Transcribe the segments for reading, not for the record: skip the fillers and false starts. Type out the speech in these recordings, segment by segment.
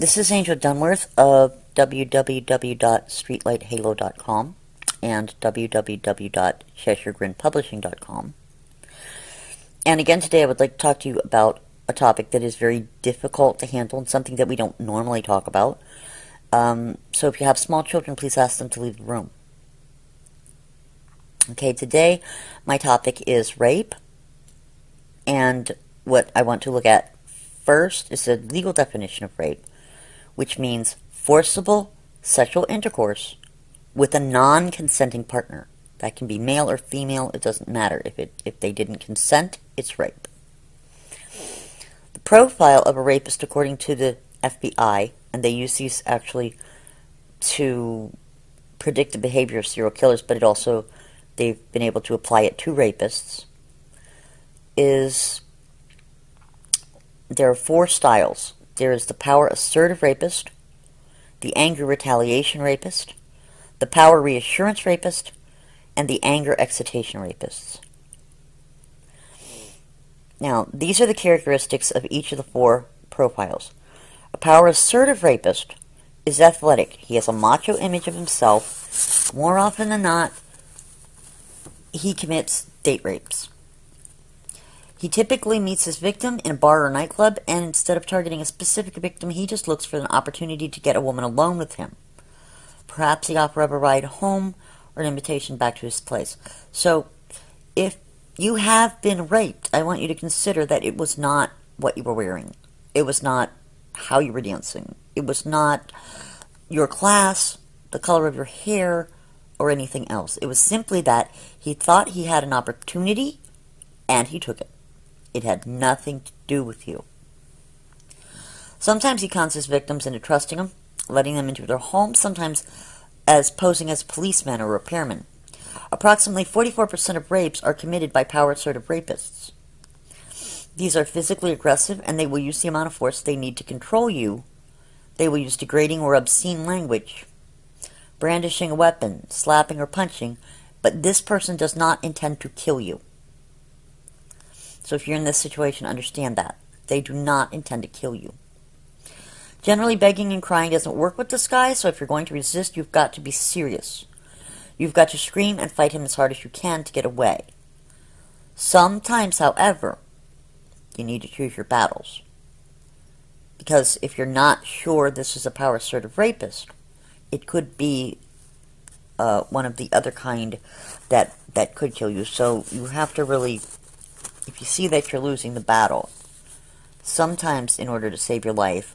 This is Angel Dunworth of www.streetlighthalo.com and www.cheshiregrinpublishing.com. And again today I would like to talk to you about a topic that is very difficult to handle and something that we don't normally talk about. So if you have small children, please ask them to leave the room. Okay, today my topic is rape, and what I want to look at first is the legal definition of rape, which means forcible sexual intercourse with a non-consenting partner. That can be male or female, it doesn't matter. If they didn't consent, it's rape. The profile of a rapist, according to the FBI, and they use these actually to predict the behavior of serial killers, but they've been able to apply it to rapists, is there are 4 styles. There is the power assertive rapist, the anger retaliation rapist, the power reassurance rapist, and the anger excitation rapists. Now, these are the characteristics of each of the 4 profiles. A power assertive rapist is athletic. He has a macho image of himself. More often than not, he commits date rapes. He typically meets his victim in a bar or nightclub, and instead of targeting a specific victim, he just looks for an opportunity to get a woman alone with him. Perhaps he offers up a ride home or an invitation back to his place. So, if you have been raped, I want you to consider that it was not what you were wearing. It was not how you were dancing. It was not your class, the color of your hair, or anything else. It was simply that he thought he had an opportunity, and he took it. It had nothing to do with you. Sometimes he cons his victims into trusting him, letting them into their home, sometimes as posing as a policeman or repairman. Approximately 44% of rapes are committed by power-assertive rapists. These are physically aggressive, and they will use the amount of force they need to control you. They will use degrading or obscene language, brandishing a weapon, slapping or punching, but this person does not intend to kill you. So if you're in this situation, understand that. They do not intend to kill you. Generally, begging and crying doesn't work with this guy, so if you're going to resist, you've got to be serious. You've got to scream and fight him as hard as you can to get away. Sometimes, however, you need to choose your battles. Because if you're not sure this is a power-assertive rapist, it could be one of the other kind that could kill you. So you have to really, if you see that you're losing the battle, sometimes in order to save your life,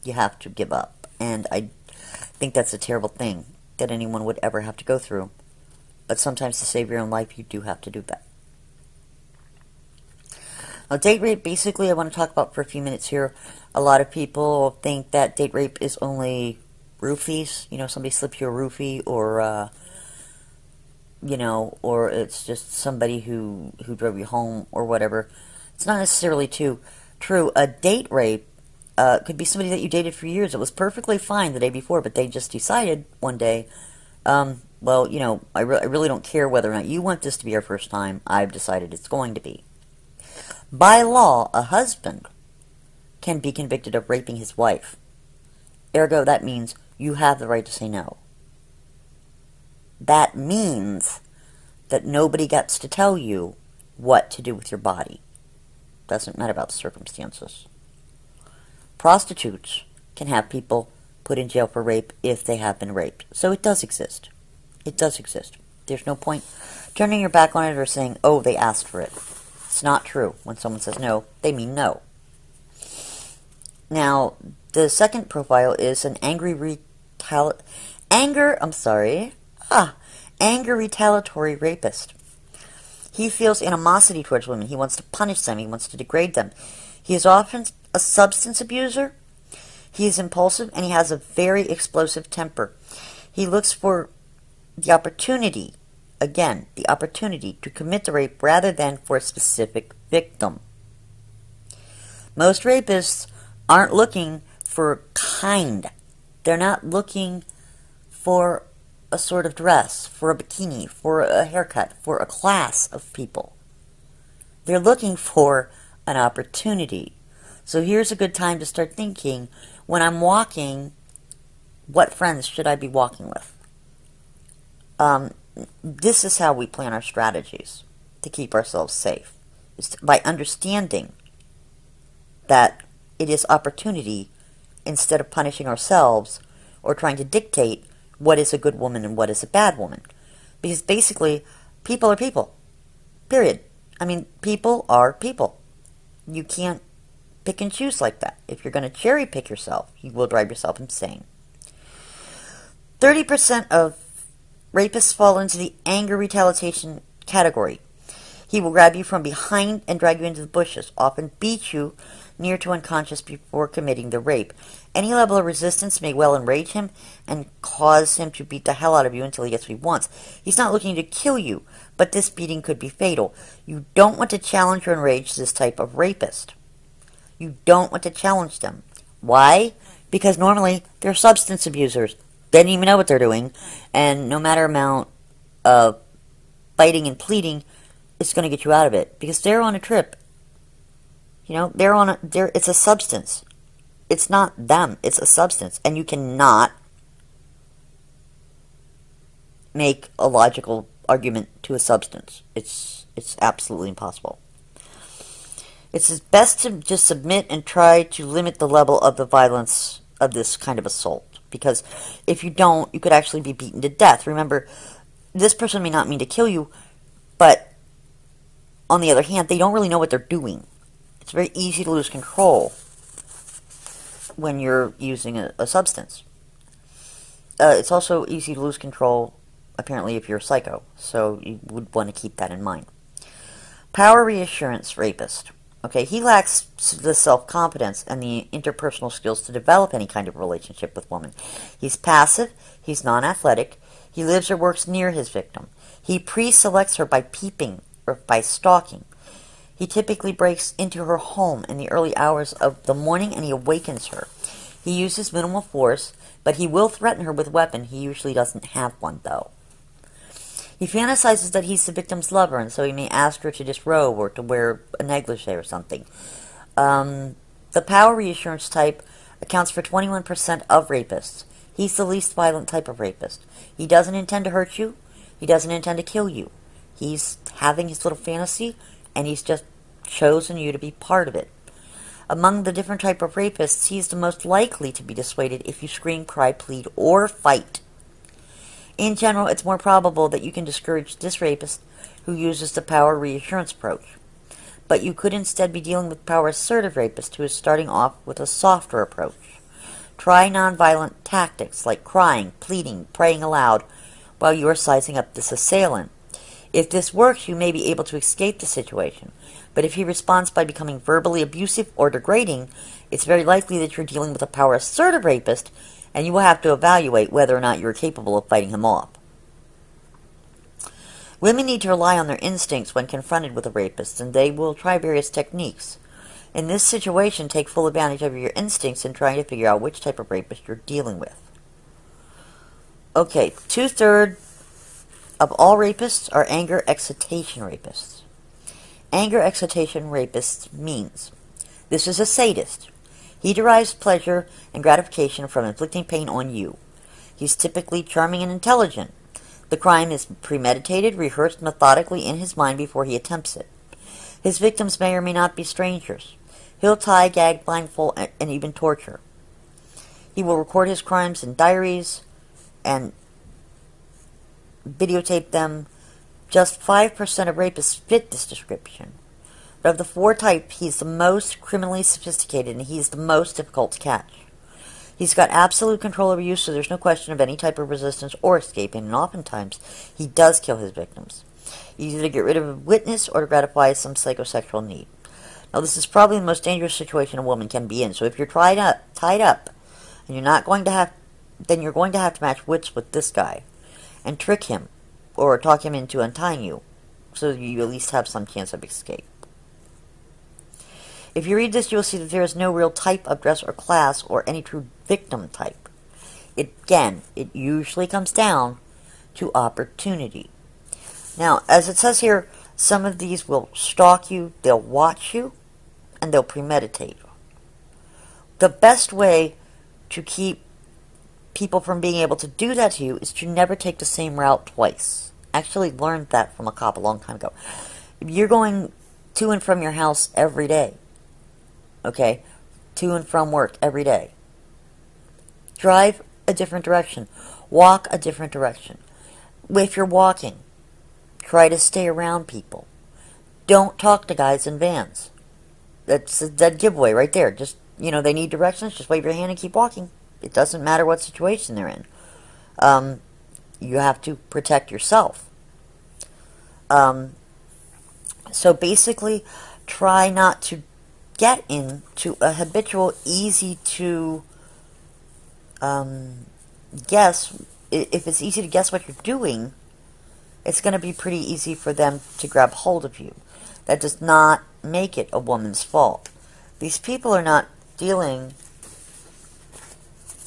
you have to give up. And I think that's a terrible thing that anyone would ever have to go through. But sometimes to save your own life, you do have to do that. Now, date rape, basically, I want to talk about for a few minutes here. A lot of people think that date rape is only roofies. You know, somebody slips you a roofie, or or it's just somebody who drove you home or whatever. It's not necessarily true. A date rape could be somebody that you dated for years. It was perfectly fine the day before, but they just decided one day, well, I really don't care whether or not you want this to be our first time. I've decided it's going to be. By law, a husband can be convicted of raping his wife. Ergo, that means you have the right to say no. That means that nobody gets to tell you what to do with your body. Doesn't matter about the circumstances. Prostitutes can have people put in jail for rape if they have been raped. So it does exist. It does exist. There's no point turning your back on it or saying, oh, they asked for it. It's not true. When someone says no, they mean no. Now, the second profile is an anger retaliatory rapist. He feels animosity towards women. He wants to punish them. He wants to degrade them. He is often a substance abuser. He is impulsive, and he has a very explosive temper. He looks for the opportunity, again, the opportunity to commit the rape rather than for a specific victim. Most rapists aren't looking for kind. They're not looking for a sort of dress, for a bikini, for a haircut, for a class of people. They're looking for an opportunity. So here's a good time to start thinking, when I'm walking, what friends should I be walking with? This is how we plan our strategies to keep ourselves safe. It's by understanding that it is opportunity instead of punishing ourselves or trying to dictate what is a good woman and what is a bad woman. Because basically, people are people. Period. I mean, people are people. You can't pick and choose like that. If you're going to cherry pick yourself, you will drive yourself insane. 30% of rapists fall into the anger retaliation category. He will grab you from behind and drag you into the bushes, often beat you near to unconscious before committing the rape. Any level of resistance may well enrage him and cause him to beat the hell out of you until he gets what he wants. He's not looking to kill you, but this beating could be fatal. You don't want to challenge or enrage this type of rapist. You don't want to challenge them. Why? Because normally they're substance abusers. They don't even know what they're doing, and no matter amount of fighting and pleading, it's going to get you out of it, because they're on a trip. You know, it's a substance. It's not them, it's a substance, and you cannot make a logical argument to a substance. It's absolutely impossible. It's best to just submit and try to limit the level of the violence of this kind of assault. Because if you don't, you could actually be beaten to death. Remember, this person may not mean to kill you, but on the other hand, they don't really know what they're doing. It's very easy to lose control when you're using a substance. It's also easy to lose control, apparently, if you're a psycho. So you would want to keep that in mind. Power reassurance rapist. Okay, he lacks the self-confidence and the interpersonal skills to develop any kind of relationship with women. He's passive, he's non-athletic, he lives or works near his victim. He pre-selects her by peeping or by stalking. He typically breaks into her home in the early hours of the morning and he awakens her. He uses minimal force, but he will threaten her with a weapon. He usually doesn't have one, though. He fantasizes that he's the victim's lover, and so he may ask her to disrobe or to wear a negligee or something. The power reassurance type accounts for 21% of rapists. He's the least violent type of rapist. He doesn't intend to hurt you. He doesn't intend to kill you. He's having his little fantasy, and he's just chosen you to be part of it. Among the different type of rapists, he's the most likely to be dissuaded if you scream, cry, plead, or fight. In general, it's more probable that you can discourage this rapist who uses the power reassurance approach. But you could instead be dealing with power assertive rapist who is starting off with a softer approach. Try nonviolent tactics like crying, pleading, praying aloud while you are sizing up this assailant. If this works, you may be able to escape the situation. But if he responds by becoming verbally abusive or degrading, it's very likely that you're dealing with a power assertive rapist, and you will have to evaluate whether or not you're capable of fighting him off. Women need to rely on their instincts when confronted with a rapist, and they will try various techniques. In this situation, take full advantage of your instincts in trying to figure out which type of rapist you're dealing with. Okay, 2/3 of all rapists are anger excitation rapists. Anger excitation rapist means this is a sadist. He derives pleasure and gratification from inflicting pain on you. He's typically charming and intelligent. The crime is premeditated, rehearsed methodically in his mind before he attempts it. His victims may or may not be strangers. He'll tie, gag, blindfold, and even torture. He will record his crimes in diaries and videotape them. Just 5% of rapists fit this description. But of the four types, he's the most criminally sophisticated and he's the most difficult to catch. He's got absolute control over you, so there's no question of any type of resistance or escaping, and oftentimes he does kill his victims, either to get rid of a witness or to gratify some psychosexual need. Now, this is probably the most dangerous situation a woman can be in, so if you're tied up, and you're not going to have, then you're going to have to match wits with this guy, and trick him, or talk him into untying you, so you at least have some chance of escape. If you read this, you will see that there is no real type of dress or class or any true victim type. It usually comes down to opportunity. Now, as it says here, some of these will stalk you, they'll watch you, and they'll premeditate. the best way to keep people from being able to do that to you is to never take the same route twice. Actually learned that from a cop a long time ago. If you're going to and from your house every day, okay, to and from work every day, drive a different direction. Walk a different direction. If you're walking, try to stay around people. Don't talk to guys in vans. That's a dead giveaway right there. Just, they need directions, just wave your hand and keep walking. It doesn't matter what situation they're in. You have to protect yourself. So basically, try not to get into a habitual, easy to guess. If it's easy to guess what you're doing, it's going to be pretty easy for them to grab hold of you. That does not make it a woman's fault. These people are not dealing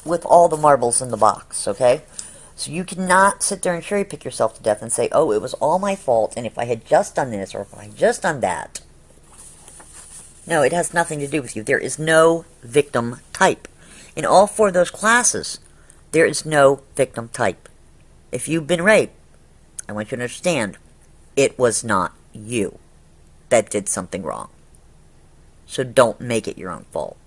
with all the marbles in the box, okay? So you cannot sit there and cherry pick yourself to death and say, oh, it was all my fault, and if I had just done this, or if I had just done that. No, it has nothing to do with you. There is no victim type. In all four of those classes, there is no victim type. If you've been raped, I want you to understand, it was not you that did something wrong. So don't make it your own fault.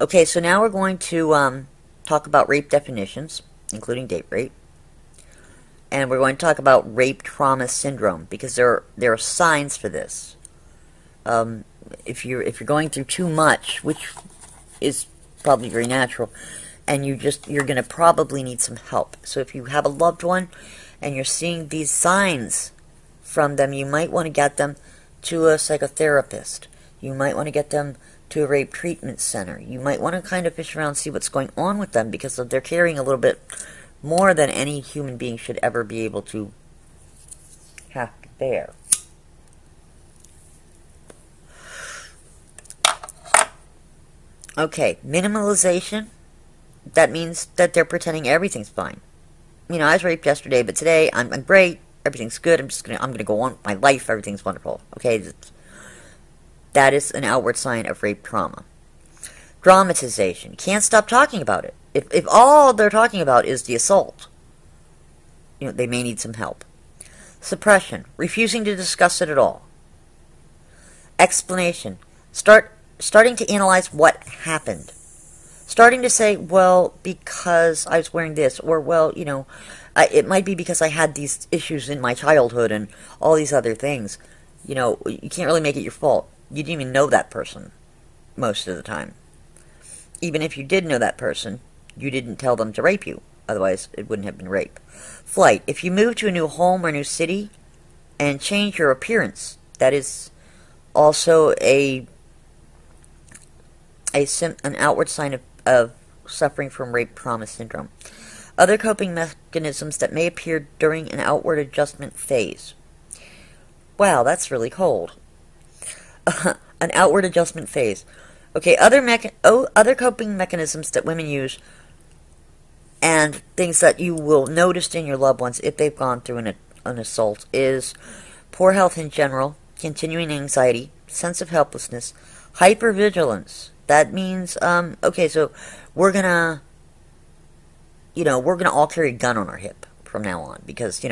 Okay, so now we're going to talk about rape definitions, including date rape. And we're going to talk about rape trauma syndrome, because there are signs for this. If you're going through too much, which is probably very natural, and you're going to probably need some help. So if you have a loved one and you're seeing these signs from them, you might want to get them to a psychotherapist. You might want to get them to a rape treatment center. You might want to kind of fish around and see what's going on with them, because they're carrying a little bit more than any human being should ever be able to have to bear. Okay, minimalization. That means that they're pretending everything's fine. I was raped yesterday, but today I'm great. Everything's good. I'm gonna go on with my life. Everything's wonderful. Okay, that is an outward sign of rape trauma. Dramatization. Can't stop talking about it. If all they're talking about is the assault, they may need some help. Suppression. Refusing to discuss it at all. Explanation. Starting to analyze what happened. Starting to say, well, because I was wearing this, or, well, it might be because I had these issues in my childhood and all these other things. You can't really make it your fault. You didn't even know that person most of the time. Even if you did know that person, you didn't tell them to rape you. Otherwise, it wouldn't have been rape. Flight. If you move to a new home or a new city and change your appearance, that is also an outward sign of suffering from rape trauma syndrome. Other coping mechanisms that may appear during an outward adjustment phase. Wow, that's really cold. An outward adjustment phase. Okay, other coping mechanisms that women use, and things that you will notice in your loved ones if they've gone through an assault, is poor health in general, continuing anxiety, sense of helplessness, hypervigilance. That means, okay, so we're gonna all carry a gun on our hip from now on, because,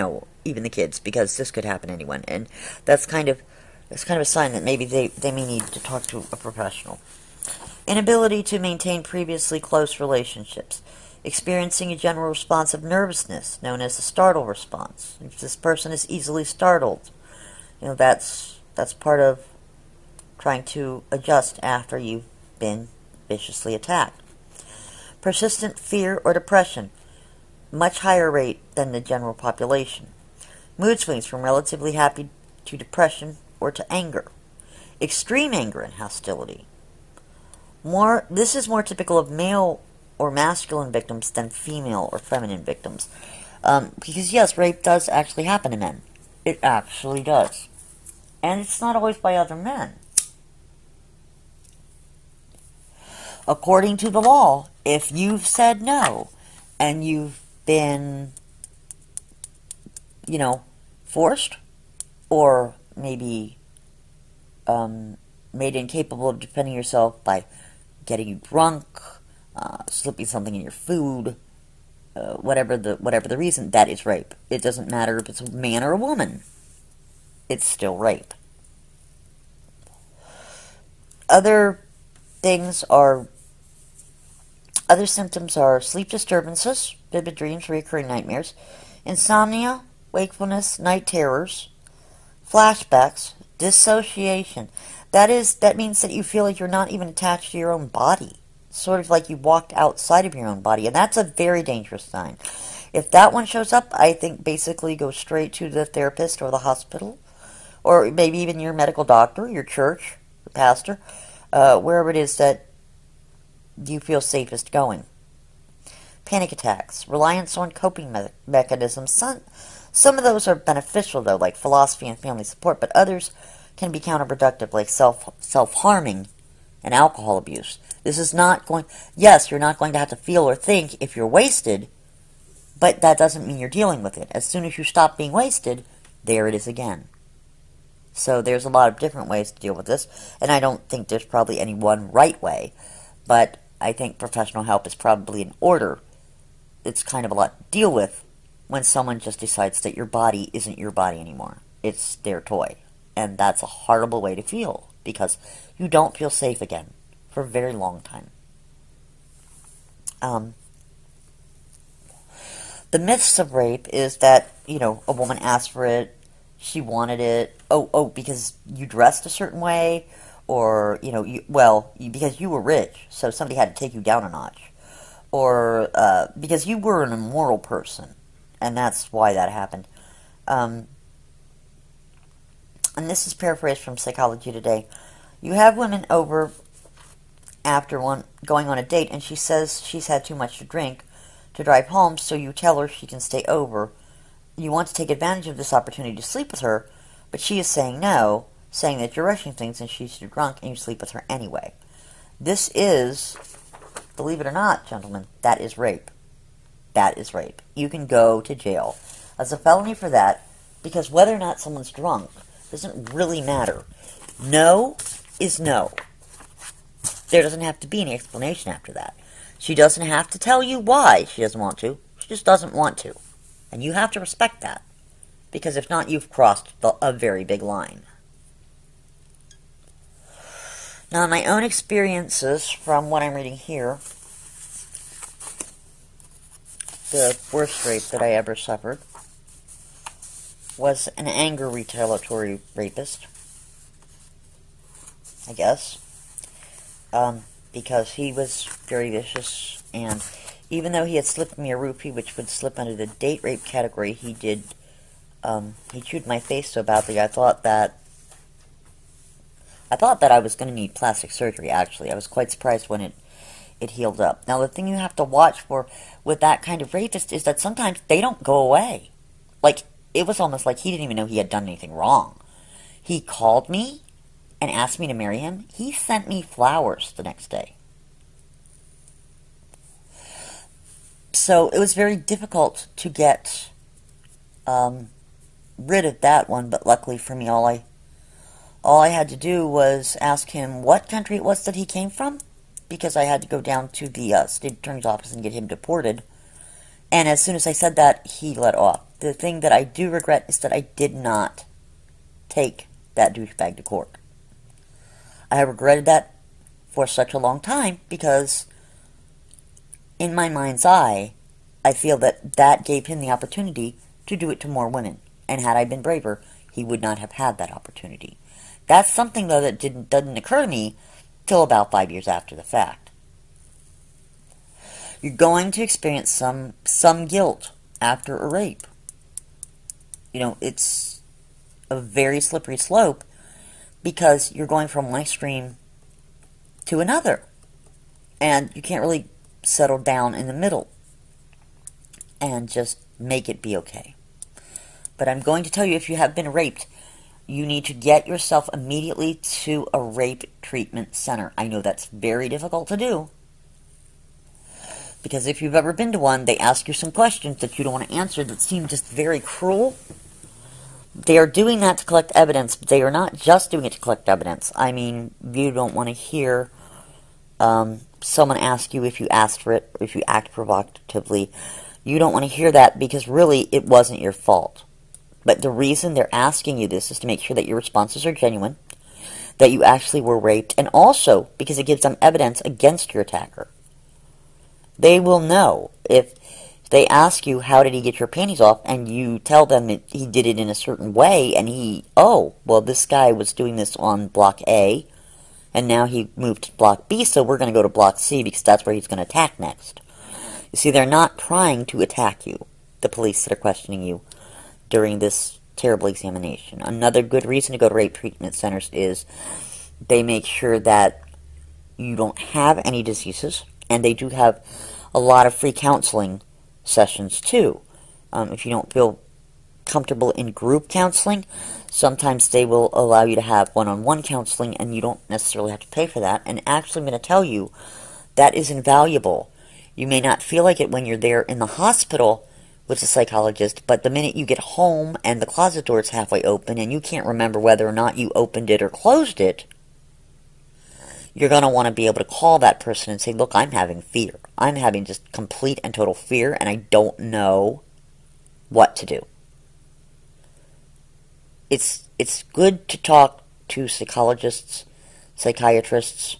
even the kids, because this could happen to anyone, and that's kind of a sign that maybe they may need to talk to a professional. Inability to maintain previously close relationships. Experiencing a general response of nervousness, known as a startle response. If this person is easily startled, that's part of trying to adjust after you've been viciously attacked. Persistent fear or depression, much higher rate than the general population. Mood swings from relatively happy to depression or to anger. Extreme anger and hostility. This is more typical of male or masculine victims than female or feminine victims. Because yes, rape does actually happen to men. It actually does. And it's not always by other men. According to the law, if you've said no, and you've been, forced, or maybe made incapable of defending yourself by getting you drunk, slipping something in your food, whatever the reason, that is rape. It doesn't matter if it's a man or a woman. It's still rape. Other symptoms are sleep disturbances, vivid dreams, recurring nightmares, insomnia, wakefulness, night terrors, flashbacks, dissociation. That means that you feel like you're not even attached to your own body. Sort of like you walked outside of your own body, and that's a very dangerous sign. If that one shows up, I think basically go straight to the therapist or the hospital, or maybe even your medical doctor, your church, the pastor, wherever it is that you feel safest going. Panic attacks, reliance on coping mechanisms. Some of those are beneficial, though, like philosophy and family support, but others can be counterproductive, like self-harming and alcohol abuse. This is not going... Yes, you're not going to have to feel or think if you're wasted, but that doesn't mean you're dealing with it. As soon as you stop being wasted, there it is again. So there's a lot of different ways to deal with this, and I don't think there's probably any one right way, but I think professional help is probably in order. It's kind of a lot to deal with when someone just decides that your body isn't your body anymore. It's their toy. And that's a horrible way to feel, because you don't feel safe again for a very long time. The myths of rape is that, a woman asked for it, she wanted it, because you dressed a certain way, or, because you were rich, so somebody had to take you down a notch, or because you were an immoral person, and that's why that happened. And this is paraphrased from Psychology Today. You have women over after going on a date, and she says she's had too much to drink to drive home, so you tell her she can stay over. You want to take advantage of this opportunity to sleep with her, but she is saying no, saying that you're rushing things and she's too drunk, and you sleep with her anyway. This is, believe it or not, gentlemen, that is rape. That is rape. You can go to jail as a felony for that, because whether or not someone's drunk doesn't really matter. No is no. There doesn't have to be any explanation after that. She doesn't have to tell you why she doesn't want to. She just doesn't want to. And you have to respect that. Because if not, you've crossed a very big line. Now, in my own experiences, from what I'm reading here, the worst rape that I ever suffered was an anger retaliatory rapist, I guess, because he was very vicious, and even though he had slipped me a roofie, which would slip under the date rape category, he chewed my face so badly I thought that I was going to need plastic surgery, actually. I was quite surprised when it healed up. Now, the thing you have to watch for with that kind of rapist is that sometimes they don't go away. Like, it was almost like he didn't even know he had done anything wrong. He called me and asked me to marry him. He sent me flowers the next day. So it was very difficult to get rid of that one, but luckily for me, all I had to do was ask him what country it was that he came from, because I had to go down to the state attorney's office and get him deported. And as soon as I said that, he let off. The thing that I do regret is that I did not take that douchebag to court. I have regretted that for such a long time, because in my mind's eye, I feel that gave him the opportunity to do it to more women. And had I been braver, he would not have had that opportunity. That's something, though, that doesn't occur to me till about 5 years after the fact. You're going to experience some guilt after a rape. It's a very slippery slope, because you're going from one extreme to another. And you can't really settle down in the middle and just make it be okay. But I'm going to tell you, if you have been raped, you need to get yourself immediately to a rape treatment center. I know that's very difficult to do, because if you've ever been to one, they ask you some questions that you don't want to answer that seem just very cruel. they are doing that to collect evidence, but they are not just doing it to collect evidence. I mean, you don't want to hear someone ask you if you asked for it, or if you act provocatively. You don't want to hear that because really it wasn't your fault. But the reason they're asking you this is to make sure that your responses are genuine, that you actually were raped, and also because it gives them evidence against your attacker. They will know if they ask you, how did he get your panties off, and you tell them that he did it in a certain way, and oh, well, this guy was doing this on block A, and now he moved to block B, so we're going to go to block C because that's where he's going to attack next. You see, they're not trying to attack you, the police that are questioning you during this terrible examination. Another good reason to go to rape treatment centers is they make sure that you don't have any diseases, and they do have a lot of free counseling sessions too. If you don't feel comfortable in group counseling, sometimes they will allow you to have one-on-one counseling, and you don't necessarily have to pay for that. And actually, I'm going to tell you, that is invaluable. You may not feel like it when you're there in the hospital with a psychologist, but the minute you get home and the closet door is halfway open and you can't remember whether or not you opened it or closed it, you're going to want to be able to call that person and say, look, I'm having fear. I'm having just complete and total fear, and I don't know what to do. It's good to talk to psychologists, psychiatrists,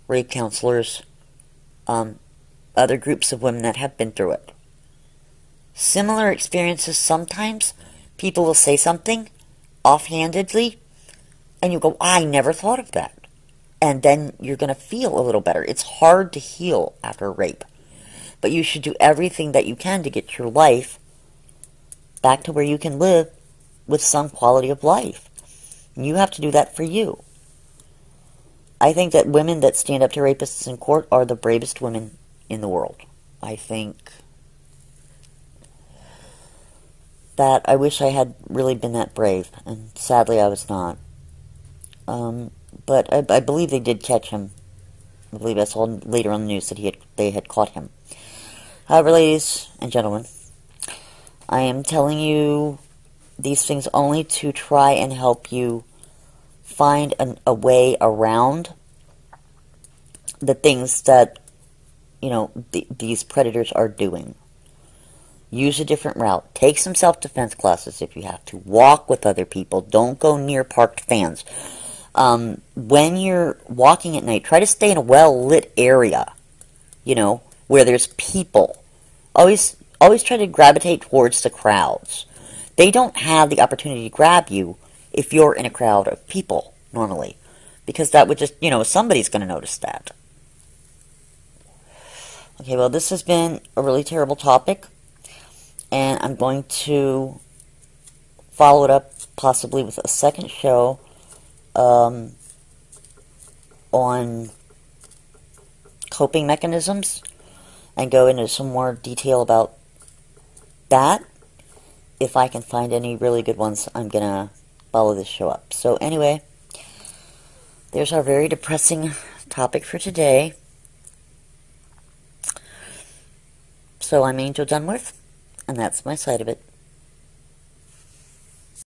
rape counselors, other groups of women that have been through it. Similar experiences, sometimes people will say something offhandedly, and you go, I never thought of that. And then you're going to feel a little better. It's hard to heal after rape, but you should do everything that you can to get your life back to where you can live with some quality of life. And you have to do that for you. I think that women that stand up to rapists in court are the bravest women in the world. I think that I wish I had really been that brave, and sadly I was not. But I believe they did catch him. I believe I saw later on the news that they had caught him. However, ladies and gentlemen, I am telling you these things only to try and help you find a way around the things that, these predators are doing. Use a different route. Take some self-defense classes if you have to. Walk with other people. Don't go near parked vans. When you're walking at night, try to stay in a well-lit area, where there's people. Always try to gravitate towards the crowds. They don't have the opportunity to grab you if you're in a crowd of people, normally. Because that would just, somebody's going to notice that. Okay, well, this has been a really terrible topic. And I'm going to follow it up possibly with a second show on coping mechanisms and go into some more detail about that. If I can find any really good ones, I'm going to follow this show up. So anyway, there's our very depressing topic for today. So I'm Angel Dunworth, and that's my side of it.